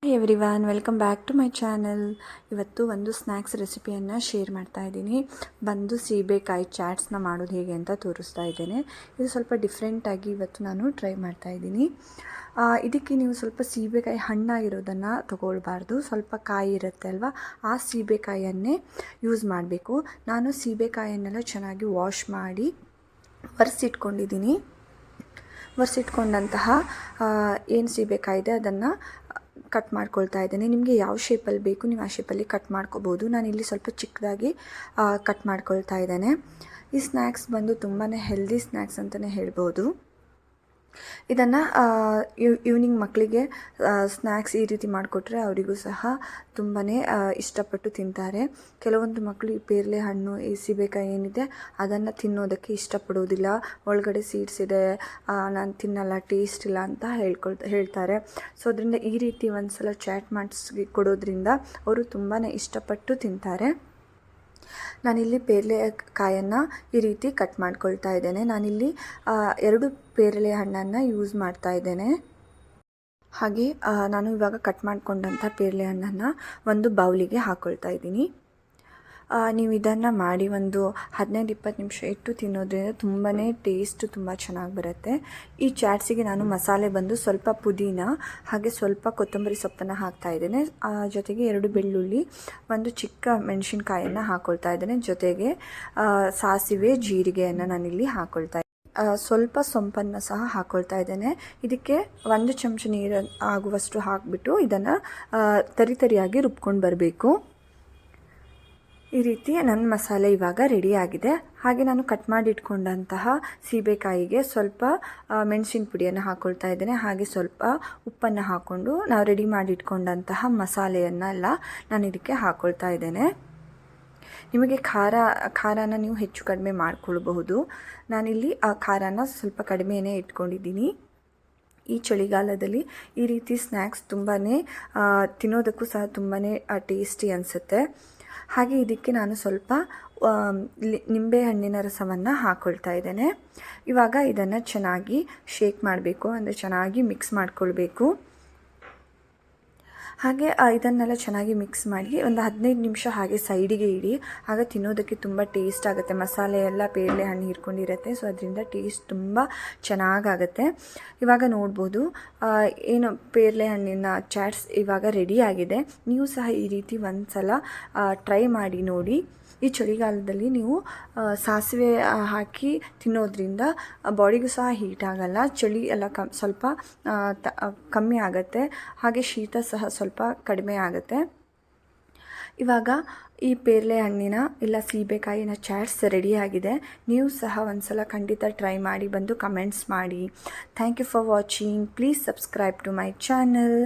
Hi everyone, welcome back to my channel. ಇವತ್ತು ಒಂದು snacks ರೆಸಿಪಿಯನ್ನು share ಮಾಡ್ತಾ ಇದ್ದೀನಿ. ಬಂದು ಸೀಬೆಕಾಯಿ ಚಾಟ್ಸ್ನ ಮಾಡೋದು ಹೇಗೆ ಅಂತ ತೋರಿಸ್ತಾ ಇದ್ದೇನೆ. ಇದು ಸ್ವಲ್ಪ ಡಿಫ್ರೆಂಟಾಗಿ ಇವತ್ತು ನಾನು ಟ್ರೈ ಮಾಡ್ತಾ ಇದ್ದೀನಿ. ಇದಕ್ಕೆ ನೀವು ಸ್ವಲ್ಪ ಸೀಬೆಕಾಯಿ ಹಣ್ಣಾಗಿರೋದನ್ನು ತೊಗೊಳ್ಬಾರ್ದು. ಸ್ವಲ್ಪ ಕಾಯಿ ಇರುತ್ತೆ ಅಲ್ವಾ, ಆ ಸೀಬೆಕಾಯಿಯನ್ನೇ ಯೂಸ್ ಮಾಡಬೇಕು. ನಾನು ಸೀಬೆಕಾಯಿಯನ್ನೆಲ್ಲ ಚೆನ್ನಾಗಿ ವಾಶ್ ಮಾಡಿ ಒರೆಸಿಟ್ಕೊಂಡಿದ್ದೀನಿ. ಒರೆಸಿಟ್ಕೊಂಡಂತಹ ಏನು ಸೀಬೆಕಾಯಿ ಇದೆ ಅದನ್ನು ಕಟ್ ಮಾಡ್ಕೊಳ್ತಾ ಇದ್ದೇನೆ. ನಿಮಗೆ ಯಾವ ಶೇಪಲ್ಲಿ ಬೇಕು ನೀವು ಆ ಶೇಪಲ್ಲಿ ಕಟ್ ಮಾಡ್ಕೋಬೋದು. ನಾನಿಲ್ಲಿ ಸ್ವಲ್ಪ ಚಿಕ್ಕದಾಗಿ ಕಟ್ ಮಾಡ್ಕೊಳ್ತಾ ಇದ್ದೇನೆ. ಈ ಸ್ನ್ಯಾಕ್ಸ್ ಬಂದು ತುಂಬಾ ಹೆಲ್ದಿ ಸ್ನ್ಯಾಕ್ಸ್ ಅಂತಲೇ ಹೇಳ್ಬೋದು. ಇದನ್ನು ಈವ್ನಿಂಗ್ ಮಕ್ಕಳಿಗೆ ಸ್ನ್ಯಾಕ್ಸ್ ಈ ರೀತಿ ಮಾಡಿಕೊಟ್ರೆ ಅವರಿಗೂ ಸಹ ತುಂಬಾ ಇಷ್ಟಪಟ್ಟು ತಿಂತಾರೆ. ಕೆಲವೊಂದು ಮಕ್ಕಳು ಈ ಪೇರಲೆ ಹಣ್ಣು, ಈ ಸೀಬೆಕಾಯಿ ಏನಿದೆ ಅದನ್ನು ತಿನ್ನೋದಕ್ಕೆ ಇಷ್ಟಪಡೋದಿಲ್ಲ. ಒಳಗಡೆ ಸೀಡ್ಸ್ ಇದೆ, ನಾನು ತಿನ್ನಲ್ಲ, ಟೇಸ್ಟ್ ಇಲ್ಲ ಅಂತ ಹೇಳ್ತಾರೆ. ಸೊ ಅದರಿಂದ ಈ ರೀತಿ ಒಂದು ಸಲ ಚಾಟ್ ಮಾಡಿಸಿ ಕೊಡೋದ್ರಿಂದ ಅವರು ತುಂಬಾ ಇಷ್ಟಪಟ್ಟು ತಿಂತಾರೆ. ನಾನಿಲ್ಲಿ ಪೇರಲೆ ಕಾಯನ್ನು ಈ ರೀತಿ ಕಟ್ ಮಾಡ್ಕೊಳ್ತಾ ಇದ್ದೇನೆ. ನಾನಿಲ್ಲಿ 2 ಪೇರಲೆ ಹಣ್ಣನ್ನು ಯೂಸ್ ಮಾಡ್ತಾ ಇದ್ದೇನೆ. ಹಾಗೆ ನಾನು ಇವಾಗ ಕಟ್ ಮಾಡಿಕೊಂಡಂಥ ಪೇರಲೆ ಹಣ್ಣನ್ನು ಒಂದು ಬೌಲಿಗೆ ಹಾಕ್ಕೊಳ್ತಾ ಇದ್ದೀನಿ. ನೀವು ಇದನ್ನು ಮಾಡಿ ಒಂದು 15-20 ನಿಮಿಷ ಇಟ್ಟು ತಿನ್ನೋದ್ರಿಂದ ತುಂಬಾ ಟೇಸ್ಟ್ ತುಂಬ ಚೆನ್ನಾಗಿ ಬರುತ್ತೆ. ಈ ಚಾಟ್ಸಿಗೆ ನಾನು ಮಸಾಲೆ ಬಂದು ಸ್ವಲ್ಪ ಪುದೀನ ಹಾಗೆ ಸ್ವಲ್ಪ ಕೊತ್ತಂಬರಿ ಸೊಪ್ಪನ್ನು ಹಾಕ್ತಾ ಇದ್ದೇನೆ. ಜೊತೆಗೆ 2 ಬೆಳ್ಳುಳ್ಳಿ, ಒಂದು ಚಿಕ್ಕ ಮೆಣಸಿನ್ಕಾಯನ್ನು ಹಾಕ್ಕೊಳ್ತಾ ಇದ್ದೇನೆ. ಜೊತೆಗೆ ಸಾಸಿವೆ, ಜೀರಿಗೆಯನ್ನು ನಾನಿಲ್ಲಿ ಹಾಕ್ಕೊಳ್ತಾ ಇದ್ದೇನೆ. ಸ್ವಲ್ಪ ಸೊಂಪನ್ನು ಸಹ ಹಾಕ್ಕೊಳ್ತಾ ಇದ್ದೇನೆ. ಇದಕ್ಕೆ 1 ಚಮಚ ನೀರು ಆಗುವಷ್ಟು ಹಾಕಿಬಿಟ್ಟು ಇದನ್ನು ತರಿಯಾಗಿ ರುಬ್ಕೊಂಡು ಬರಬೇಕು. ಈ ರೀತಿ ನನ್ನ ಮಸಾಲೆ ಇವಾಗ ರೆಡಿಯಾಗಿದೆ. ಹಾಗೆ ನಾನು ಕಟ್ ಮಾಡಿ ಇಟ್ಕೊಂಡಂತಹ ಸೀಬೆಕಾಯಿಗೆ ಸ್ವಲ್ಪ ಮೆಣಸಿನ ಪುಡಿಯನ್ನು ಹಾಕ್ಕೊಳ್ತಾ ಇದ್ದೇನೆ. ಹಾಗೆ ಸ್ವಲ್ಪ ಉಪ್ಪನ್ನು ಹಾಕ್ಕೊಂಡು ನಾವು ರೆಡಿ ಮಾಡಿ ಇಟ್ಕೊಂಡಂತಹ ಮಸಾಲೆಯನ್ನೆಲ್ಲ ನಾನು ಇದಕ್ಕೆ ಹಾಕ್ಕೊಳ್ತಾ ಇದ್ದೇನೆ. ನಿಮಗೆ ಖಾರನ ನೀವು ಹೆಚ್ಚು ಕಡಿಮೆ ಮಾಡಿಕೊಳ್ಬಹುದು. ನಾನಿಲ್ಲಿ ಆ ಖಾರನ ಸ್ವಲ್ಪ ಕಡಿಮೆನೇ ಇಟ್ಕೊಂಡಿದ್ದೀನಿ. ಈ ಚಳಿಗಾಲದಲ್ಲಿ ಈ ರೀತಿ ಸ್ನ್ಯಾಕ್ಸ್ ತುಂಬಾ ತಿನ್ನೋದಕ್ಕೂ ಸಹ ತುಂಬಾ ಟೇಸ್ಟಿ ಅನಿಸುತ್ತೆ. ಹಾಗೆ ಇದಕ್ಕೆ ನಾನು ಸ್ವಲ್ಪ ನಿಂಬೆಹಣ್ಣಿನ ರಸವನ್ನು ಹಾಕ್ಕೊಳ್ತಾ ಇದ್ದೇನೆ. ಇವಾಗ ಇದನ್ನು ಚೆನ್ನಾಗಿ ಶೇಕ್ ಮಾಡಬೇಕು, ಅಂದರೆ ಚೆನ್ನಾಗಿ ಮಿಕ್ಸ್ ಮಾಡಿಕೊಳ್ಬೇಕು. ಹಾಗೆ ಇದನ್ನೆಲ್ಲ ಚೆನ್ನಾಗಿ ಮಿಕ್ಸ್ ಮಾಡಿ ಒಂದು 15 ನಿಮಿಷ ಹಾಗೆ ಸೈಡಿಗೆ ಇಡಿ. ಆಗ ತಿನ್ನೋದಕ್ಕೆ ತುಂಬ ಟೇಸ್ಟ್ ಆಗುತ್ತೆ. ಮಸಾಲೆ ಎಲ್ಲ ಪೇರಲೆ ಹಣ್ಣು ಹೀರ್ಕೊಂಡಿರುತ್ತೆ, ಸೊ ಅದರಿಂದ ಟೇಸ್ಟ್ ತುಂಬ ಚೆನ್ನಾಗಾಗುತ್ತೆ. ಇವಾಗ ನೋಡ್ಬೋದು ಏನು ಪೇರಲೆ ಹಣ್ಣಿನ ಚಾಟ್ಸ್ ಇವಾಗ ರೆಡಿಯಾಗಿದೆ. ನೀವು ಸಹ ಈ ರೀತಿ ಒಂದು ಸಲ ಟ್ರೈ ಮಾಡಿ ನೋಡಿ. ಈ ಚಳಿಗಾಲದಲ್ಲಿ ನೀವು ಸಾಸಿವೆ ಹಾಕಿ ತಿನ್ನೋದ್ರಿಂದ ಬಾಡಿಗೂ ಸಹ ಹೀಟ್ ಆಗಲ್ಲ, ಚಳಿ ಎಲ್ಲ ಸ್ವಲ್ಪ ಕಮ್ಮಿ ಆಗುತ್ತೆ. ಹಾಗೆ ಶೀತ ಸಹ ಸ್ವಲ್ಪ ಕಡಿಮೆ ಆಗುತ್ತೆ. ಇವಾಗ ಈ ಪೇರಲೆ ಹಣ್ಣಿನ ಇಲ್ಲ ಸೀಬೆಕಾಯಿನ ಚಾಟ್ಸ್ ರೆಡಿಯಾಗಿದೆ. ನೀವು ಸಹ ಒಂದು ಸಲ ಖಂಡಿತ ಟ್ರೈ ಮಾಡಿ ಬಂದು ಕಮೆಂಟ್ಸ್ ಮಾಡಿ. Thank you for watching. Please subscribe to my channel.